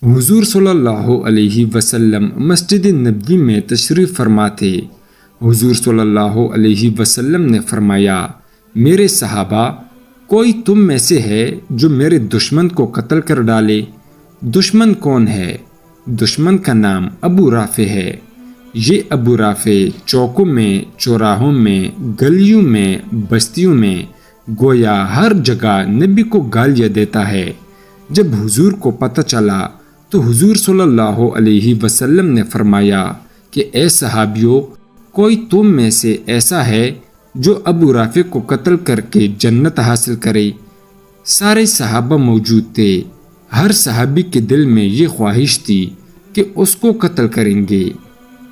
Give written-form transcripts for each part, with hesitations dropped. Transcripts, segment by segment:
حضور صلی اللہ علیہ وسلم مسجد نبوی میں تشریف فرما تھے۔ حضور صلی اللہ علیہ وسلم نے فرمایا، میرے صحابہ، کوئی تم میں سے ہے جو میرے دشمن کو قتل کر ڈالے؟ دشمن کون ہے؟ دشمن کا نام ابو رافع ہے۔ یہ ابو رافع چوکوں میں، چوراہوں میں، گلیوں میں، بستیوں میں، گویا ہر جگہ نبی کو گالیاں دیتا ہے۔ جب حضور کو پتہ چلا تو حضور صلی اللہ علیہ وسلم نے فرمایا کہ اے صحابیوں، کوئی تم میں سے ایسا ہے جو ابو رافع کو قتل کر کے جنت حاصل کرے؟ سارے صحابہ موجود تھے۔ ہر صحابی کے دل میں یہ خواہش تھی کہ اس کو قتل کریں گے۔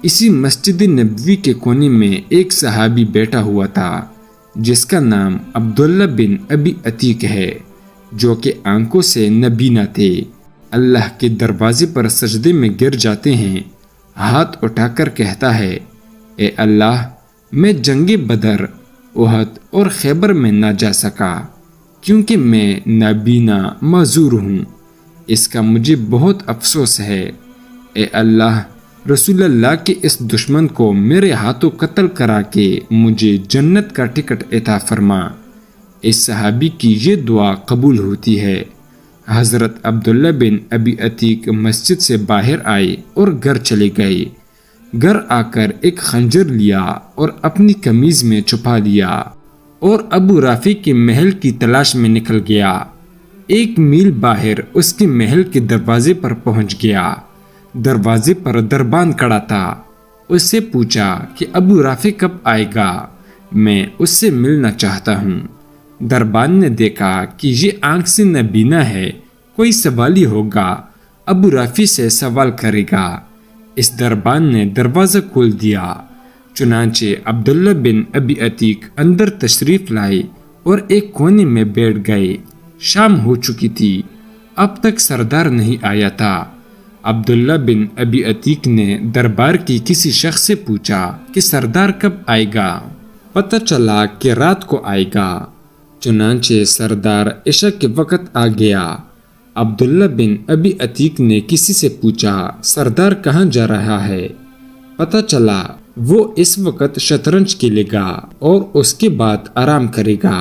اسی مسجد نبوی کے کونے میں ایک صحابی بیٹھا ہوا تھا جس کا نام عبداللہ بن ابی عتیق ہے، جو کہ آنکھوں سے نابینا تھے۔ اللہ کے دروازے پر سجدے میں گر جاتے ہیں، ہاتھ اٹھا کر کہتا ہے، اے اللہ، میں جنگ بدر، احد اور خیبر میں نہ جا سکا کیونکہ میں نابینا معذور ہوں۔ اس کا مجھے بہت افسوس ہے۔ اے اللہ، رسول اللہ کے اس دشمن کو میرے ہاتھوں قتل کرا کے مجھے جنت کا ٹکٹ عطا فرما۔ اس صحابی کی یہ دعا قبول ہوتی ہے۔ حضرت عبداللہ بن ابی عتیق مسجد سے باہر آئے اور گھر چلے گئے۔ گھر آ کر ایک خنجر لیا اور اپنی قمیض میں چھپا لیا اور ابو رافع کے محل کی تلاش میں نکل گیا۔ 1 میل باہر اس کے محل کے دروازے پر پہنچ گیا۔ دروازے پر دربان کھڑا تھا۔ اس سے پوچھا کہ ابو رافع کب آئے گا؟ میں اس سے ملنا چاہتا ہوں۔ دربان نے دیکھا کہ یہ آنکھ سے نابینا ہے، کوئی سوالی ہوگا، ابو رافع سے سوال کرے گا۔ اس دربان نے دروازہ کھول دیا۔ چنانچہ عبداللہ بن ابی عتیق اندر تشریف لائے اور ایک کونے میں بیٹھ گئے۔ شام ہو چکی تھی، اب تک سردار نہیں آیا تھا۔ عبداللہ بن ابی عتیق نے دربار کی کسی شخص سے پوچھا کہ سردار کب آئے گا؟ پتہ چلا کہ رات کو آئے گا۔ چنانچہ سردار عشاء کے وقت آ گیا۔ عبداللہ بن ابی عتیق نے کسی سے پوچھا، سردار کہاں جا رہا ہے؟ پتہ چلا وہ اس وقت شطرنج کھیلے گا اور اس کے بعد آرام کرے گا۔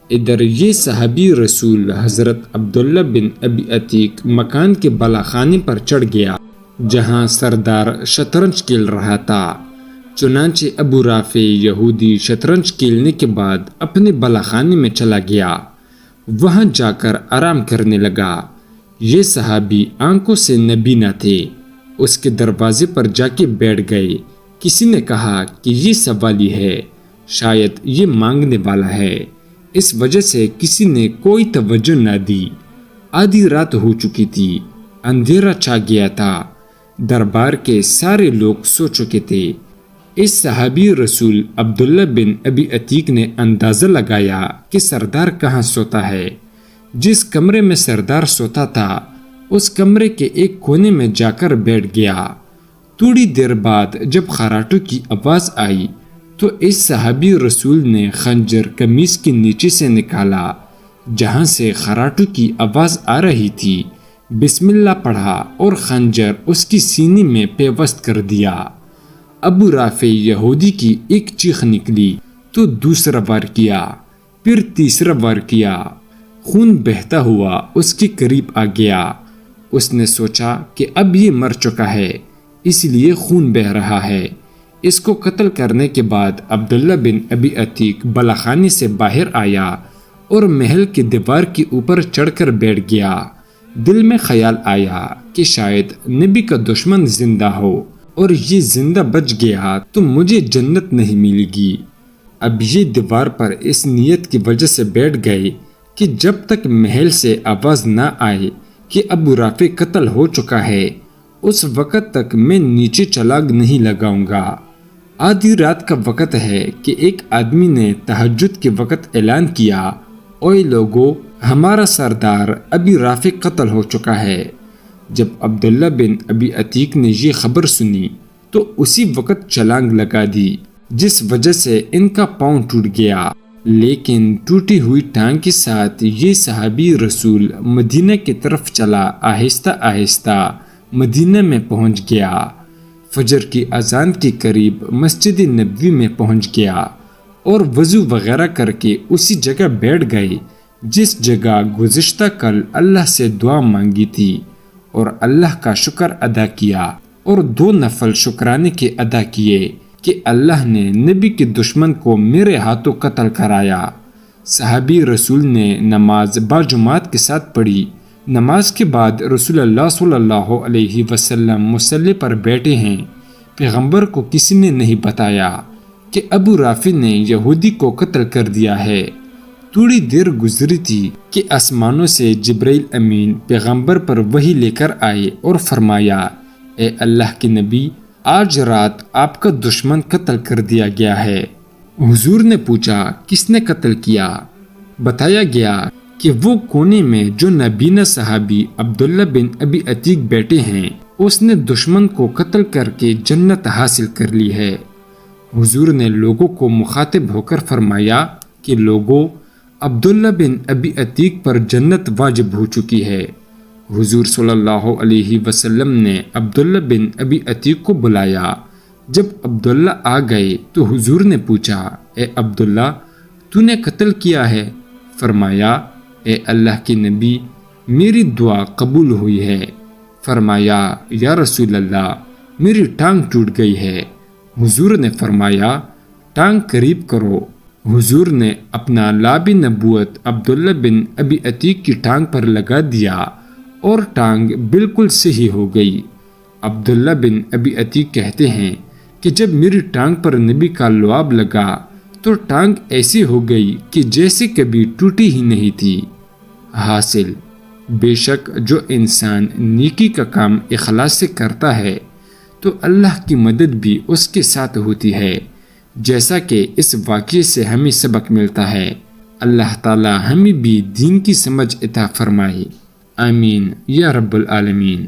ادھر یہ صحابی رسول حضرت عبداللہ بن ابی عتیق مکان کے بالا خانے پر چڑھ گیا جہاں سردار شطرنج کھیل رہا تھا۔ چنانچہ ابو رافع یہودی شطرنج کھیلنے کے بعد اپنے بالا خانے میں چلا گیا، وہاں جا کر آرام کرنے لگا۔ یہ صحابی آنکھوں سے نابینا تھے، اس کے دروازے پر جا کے بیٹھ گئے۔ کسی نے کہا کہ یہ سوالی ہے، شاید یہ مانگنے والا ہے۔ اس وجہ سے کسی نے کوئی توجہ نہ دی۔ آدھی رات ہو چکی تھی، اندھیرا چھا گیا تھا، دربار کے سارے لوگ سو چکے تھے۔ اس صحابی رسول عبداللہ بن ابی عتیق نے اندازہ لگایا کہ سردار کہاں سوتا ہے۔ جس کمرے میں سردار سوتا تھا اس کمرے کے ایک کونے میں جا کر بیٹھ گیا۔ تھوڑی دیر بعد جب خراٹوں کی آواز آئی تو اس صحابی رسول نے خنجر قمیص کے نیچے سے نکالا جہاں سے خراٹوں کی آواز آ رہی تھی، بسم اللہ پڑھا اور خنجر اس کی سینے میں پیوست کر دیا۔ ابو رافع یہودی کی ایک چیخ نکلی تو دوسرا وار کیا، پھر تیسرا وار کیا۔ خون بہتا ہوا اس کے قریب آ گیا۔ اس نے سوچا کہ اب یہ مر چکا ہے، اس لیے خون بہہ رہا ہے۔ اس کو قتل کرنے کے بعد عبداللہ بن ابی عتیق بالاخانے سے باہر آیا اور محل کی دیوار کے اوپر چڑھ کر بیٹھ گیا۔ دل میں خیال آیا کہ شاید نبی کا دشمن زندہ ہو اور یہ زندہ بچ گیا تو مجھے جنت نہیں ملے گی۔ اب یہ دیوار پر اس نیت کی وجہ سے بیٹھ گئے کہ جب تک محل سے آواز نہ آئے کہ ابو رافع قتل ہو چکا ہے اس وقت تک میں نیچے چھلانگ نہیں لگاؤں گا۔ آدھی رات کا وقت ہے کہ ایک آدمی نے تہجد کے وقت اعلان کیا، اوے لوگو، ہمارا سردار ابی رافع قتل ہو چکا ہے۔ جب عبداللہ بن ابی عتیق نے یہ خبر سنی تو اسی وقت چھلانگ لگا دی، جس وجہ سے ان کا پاؤں ٹوٹ گیا لیکن ٹوٹی ہوئی ٹانگ کے ساتھ یہ صحابی رسول مدینہ کی طرف چلا، آہستہ آہستہ مدینہ میں پہنچ گیا۔ فجر کی اذان کے قریب مسجد نبوی میں پہنچ گیا اور وضو وغیرہ کر کے اسی جگہ بیٹھ گئے جس جگہ گزشتہ کل اللہ سے دعا مانگی تھی، اور اللہ کا شکر ادا کیا اور 2 نفل شکرانے کے ادا کیے کہ اللہ نے نبی کے دشمن کو میرے ہاتھوں قتل کرایا۔ صحابی رسول نے نماز باجماعت کے ساتھ پڑھی۔ نماز کے بعد رسول اللہ صلی اللہ علیہ وسلم مصلی پر بیٹھے ہیں۔ پیغمبر کو کسی نے نہیں بتایا کہ ابو رافع نے یہودی کو قتل کر دیا ہے۔ تھوڑی دیر گزری تھی کہ آسمانوں سے جبرائیل امین پیغمبر پر وحی لے کر آئے اور فرمایا، اے اللہ کے نبی، آج رات آپ کا دشمن قتل کر دیا گیا ہے۔ حضور نے پوچھا، کس نے قتل کیا؟ بتایا گیا کہ وہ کونے میں جو نابینا صحابی عبداللہ بن ابی عتیق بیٹھے ہیں، اس نے دشمن کو قتل کر کے جنت حاصل کر لی ہے۔ حضور نے لوگوں کو مخاطب ہو کر فرمایا کہ لوگوں، عبداللہ بن ابی عتیق پر جنت واجب ہو چکی ہے۔ حضور صلی اللہ علیہ وسلم نے عبداللہ بن ابی عتیق کو بلایا۔ جب عبداللہ آ گئے تو حضور نے پوچھا، اے عبداللہ، تو نے قتل کیا ہے؟ فرمایا، اے اللہ کے نبی، میری دعا قبول ہوئی ہے۔ فرمایا، یا رسول اللہ، میری ٹانگ ٹوٹ گئی ہے۔ حضور نے فرمایا، ٹانگ قریب کرو۔ حضور نے اپنا لاب نبوت عبداللہ بن ابی عتیق کی ٹانگ پر لگا دیا اور ٹانگ بالکل صحیح ہو گئی۔ عبداللہ بن ابی عتیق کہتے ہیں کہ جب میری ٹانگ پر نبی کا لعاب لگا تو ٹانگ ایسی ہو گئی کہ جیسے کبھی ٹوٹی ہی نہیں تھی۔ حاصل، بے شک جو انسان نیکی کا کام اخلاص سے کرتا ہے تو اللہ کی مدد بھی اس کے ساتھ ہوتی ہے، جیسا کہ اس واقعے سے ہمیں سبق ملتا ہے۔ اللہ تعالی ہمیں بھی دین کی سمجھ عطا فرمائے، آمین یا رب العالمین۔